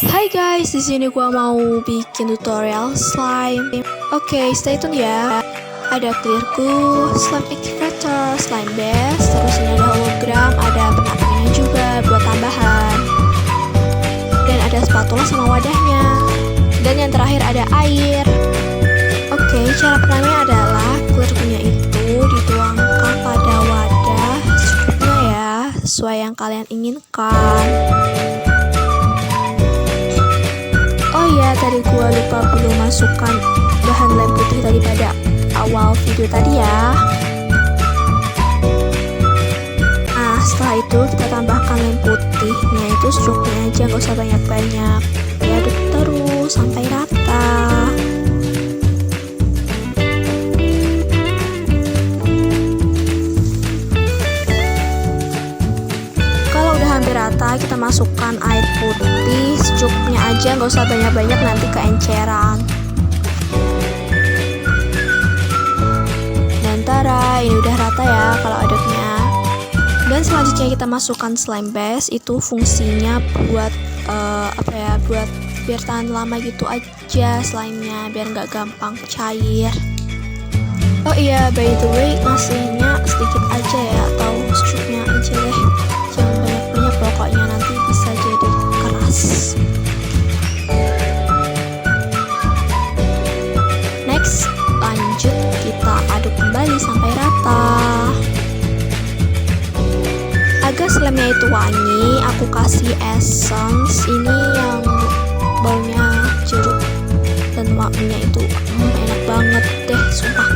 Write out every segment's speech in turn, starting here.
Hai guys, di sini gua mau bikin tutorial slime. Oke, stay tune ya. Ada clear glue, slime activator, slime base, terus ini ada hologram, ada penampilannya juga buat tambahan. Dan ada spatula sama wadahnya. Dan yang terakhir ada air. Oke, cara pertamanya adalah clear glue-nya itu dituangkan pada wadah secukupnya ya, sesuai yang kalian inginkan. Oh iya, tadi gua lupa belum masukkan bahan lem putih tadi pada awal video tadi ya. Nah, setelah itu kita tambahkan lem putihnya itu secukupnya aja, gak usah banyak-banyak. Diaduk terus sampai rata. Kalau udah hampir rata, kita masukkan air putih secukupnya aja, nggak usah banyak-banyak, nanti keenceran. Dan tara, ini udah rata ya kalau aduknya. Dan selanjutnya kita masukkan slime base, itu fungsinya buat buat biar tahan lama gitu aja slime-nya, biar nggak gampang cair. Oh iya, by the way, ngasihnya sedikit aja ya, atau secukupnya aja deh, jangan banyak-banyak, pokoknya nanti bisa jadi keras. Next, lanjut kita aduk kembali sampai rata. Agar slime-nya itu wangi, aku kasih essence ini yang baunya jeruk, dan wanginya itu enak banget deh, sumpah.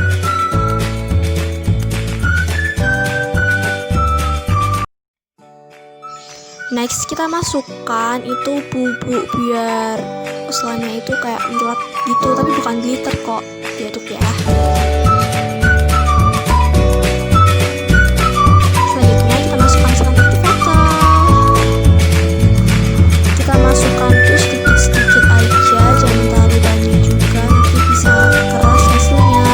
Next, kita masukkan itu bubuk biar slime-nya itu kayak ngelat gitu, tapi bukan glitter kok. Diaduk ya. Selanjutnya kita masukkan slime activator. Kita masukkan tuh sedikit-sedikit aja, jangan terlalu banyak juga, nanti bisa keras hasilnya.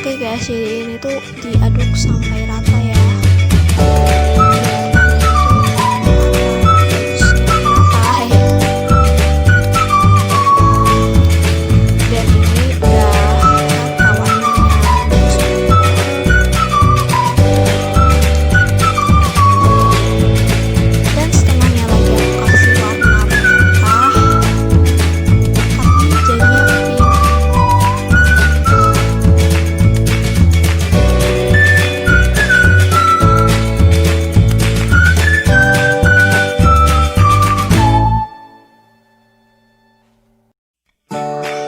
Oke guys, jadi ini tuh diaduk sampai rata ya. Dan ini udah rata warnanya. Dan setengahnya lagi aku kasih warna merah, tapi jadinya pink.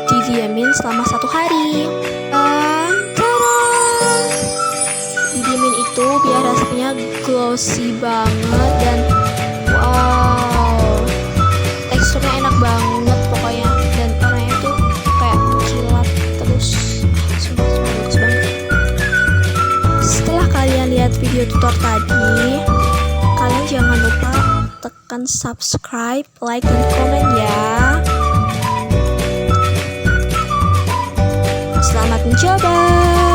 Didiamin selama 1 hari. Dan tada! Didiamin itu biar hasilnya glossy banget dan wow, teksturnya enak banget pokoknya, dan warnanya itu kayak kilat terus. Sumpah bagus banget. Setelah kalian lihat video tutor tadi, kalian jangan lupa tekan subscribe, like, dan komen ya. Selamat mencoba!